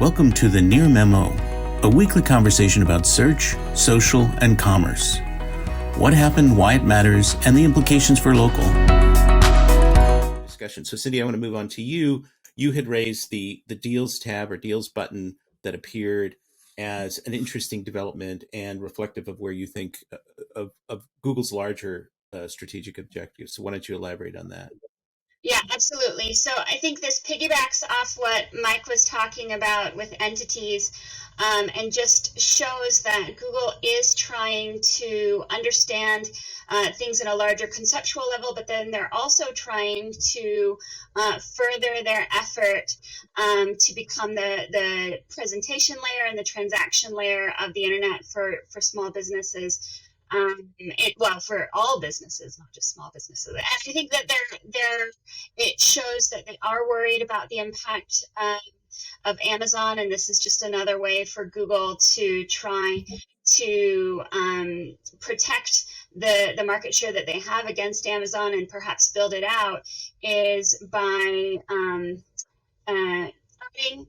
Welcome to the Near Memo, a weekly conversation about search, social, and commerce. What happened, why it matters, and the implications for local. Discussion. So Cindy, I want to move on to you. You had raised the Deals tab or Deals button that appeared as an interesting development and reflective of where you think of Google's larger strategic objectives. So why don't you elaborate on that? Yeah, absolutely. So I think this piggybacks off what Mike was talking about with entities, and just shows that Google is trying to understand things at a larger conceptual level, but then they're also trying to further their effort to become the presentation layer and the transaction layer of the internet for small businesses. For all businesses, not just small businesses. And I think that it shows that they are worried about the impact of Amazon, and this is just another way for Google to try to protect the market share that they have against Amazon and perhaps build it out, is by adding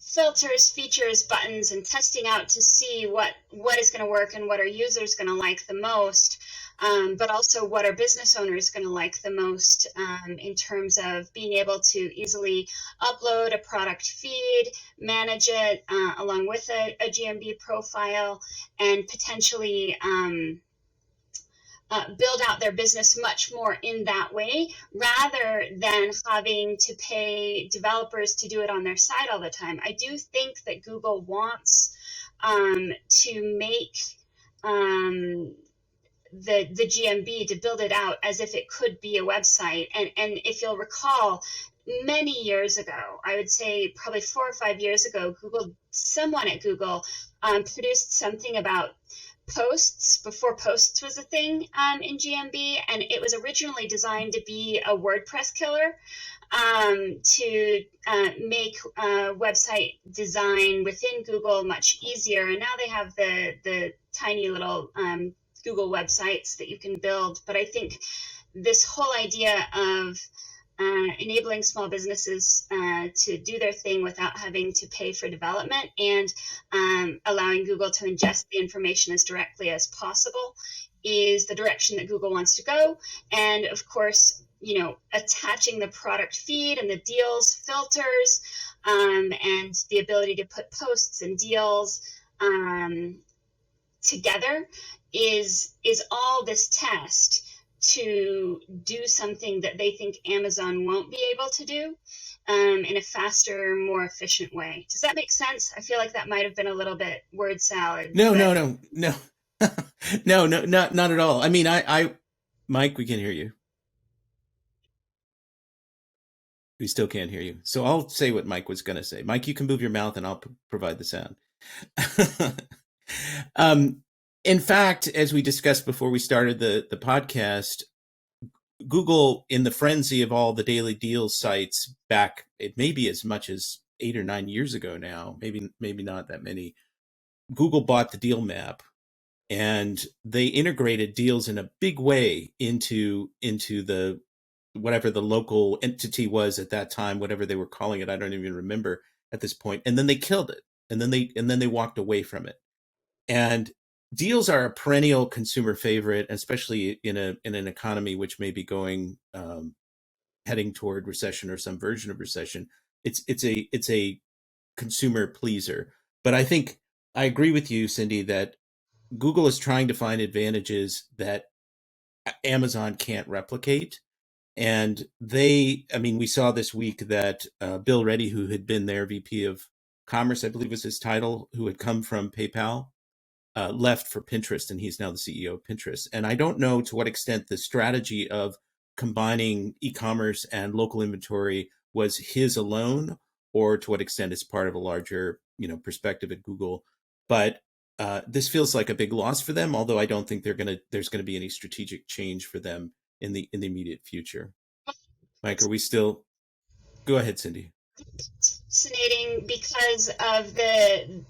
filters, features, buttons, and testing out to see what is going to work and what our users going to like the most, but also what our business owners going to like the most, in terms of being able to easily upload a product feed, manage it along with a GMB profile, and potentially build out their business much more in that way, rather than having to pay developers to do it on their side all the time. I do think that Google wants to make the GMB, to build it out as if it could be a website. And if you'll recall, many years ago, I would say probably 4 or 5 years ago, someone at Google produced something about posts before posts was a thing in GMB, and it was originally designed to be a WordPress killer, to make website design within Google much easier. And now they have the tiny little Google websites that you can build. But I think this whole idea of enabling small businesses to do their thing without having to pay for development, and allowing Google to ingest the information as directly as possible, is the direction that Google wants to go. And of course, attaching the product feed and the deals filters, and the ability to put posts and deals together is all this test to do something that they think Amazon won't be able to do in a faster, more efficient way. Does that make sense? I feel like that might have been a little bit word salad. No, not at all. I mean, Mike, we can hear you. We still can't hear you. So I'll say what Mike was going to say. Mike, you can move your mouth and I'll provide the sound. In fact, as we discussed before we started the podcast, Google, in the frenzy of all the daily deals sites back, it may be as much as 8 or 9 years ago now, maybe not that many, Google bought the deal map, and they integrated deals in a big way into the whatever the local entity was at that time, whatever they were calling it. I don't even remember at this point. And then they killed it. And then they walked away from it. And deals are a perennial consumer favorite, especially in an economy which may be going heading toward recession or some version of recession. It's a consumer pleaser. But I think I agree with you, Cindy, that Google is trying to find advantages that Amazon can't replicate. And we saw this week that Bill Reddy, who had been their VP of Commerce, I believe was his title, who had come from PayPal, left for Pinterest, and he's now the CEO of Pinterest. And I don't know to what extent the strategy of combining e-commerce and local inventory was his alone, or to what extent it's part of a larger, perspective at Google. But this feels like a big loss for them, although I don't think there's going to be any strategic change for them in the immediate future. Mike, are we still? Go ahead, Cindy. Fascinating because of the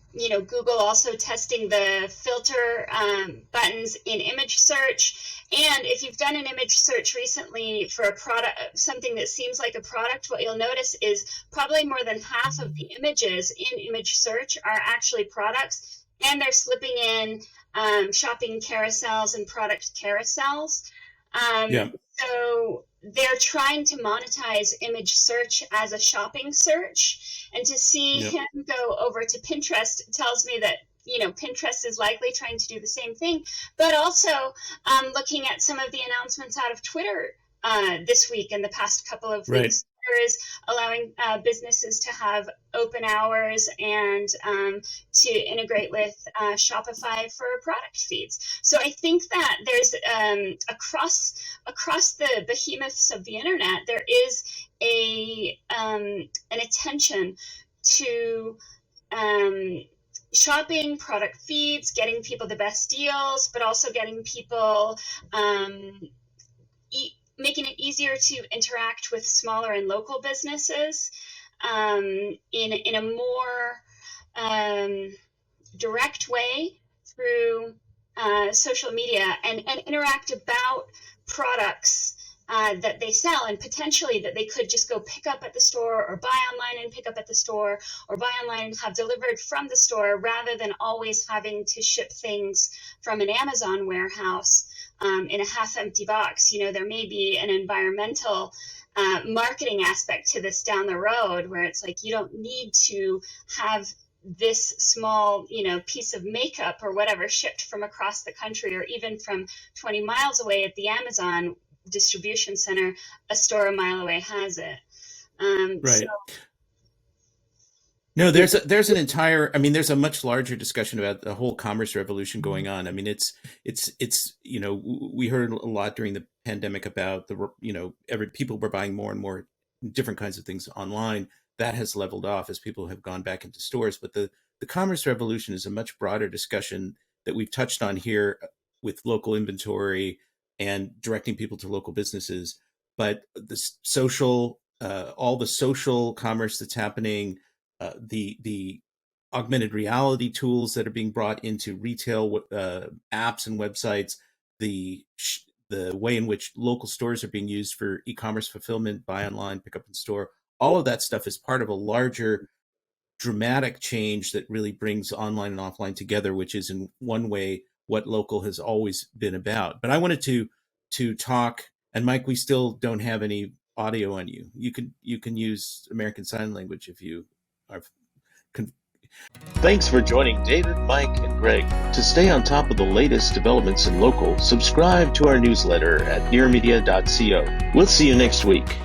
Google also testing the filter buttons in image search, And if you've done an image search recently for a product, something that seems like a product, what you'll notice is probably more than half of the images in image search are actually products, and they're slipping in shopping carousels and product carousels. Yeah. So they're trying to monetize image search as a shopping search. And to see Yeah. him go over to Pinterest tells me that, Pinterest is likely trying to do the same thing. But also looking at some of the announcements out of Twitter this week and the past couple of Right. weeks, is allowing businesses to have open hours and to integrate with Shopify for product feeds. So I think that there's across the behemoths of the internet, there is an attention to shopping, product feeds, getting people the best deals, but also getting people making it easier to interact with smaller and local businesses in a more direct way through social media and interact about products that they sell, and potentially that they could just go pick up at the store, or buy online and pick up at the store, or buy online and have delivered from the store, rather than always having to ship things from an Amazon warehouse in a half-empty box. There may be an environmental marketing aspect to this down the road, where it's like, you don't need to have this small, piece of makeup or whatever shipped from across the country, or even from 20 miles away at the Amazon distribution center. A store a mile away has it. Right. No, there's an entire, there's a much larger discussion about the whole commerce revolution going on. It's we heard a lot during the pandemic about people were buying more and more different kinds of things online. That has leveled off as people have gone back into stores. But the commerce revolution is a much broader discussion that we've touched on here with local inventory and directing people to local businesses. But the social, all the social commerce that's happening, the augmented reality tools that are being brought into retail apps and websites, the way in which local stores are being used for e-commerce fulfillment, buy online, pick up in store, all of that stuff is part of a larger dramatic change that really brings online and offline together, which is in one way what local has always been about. But I wanted to talk, and Mike, we still don't have any audio on you. You can use American Sign Language if you are. Thanks for joining David, Mike, and Greg. To stay on top of the latest developments in local, subscribe to our newsletter at nearmedia.co. We'll see you next week.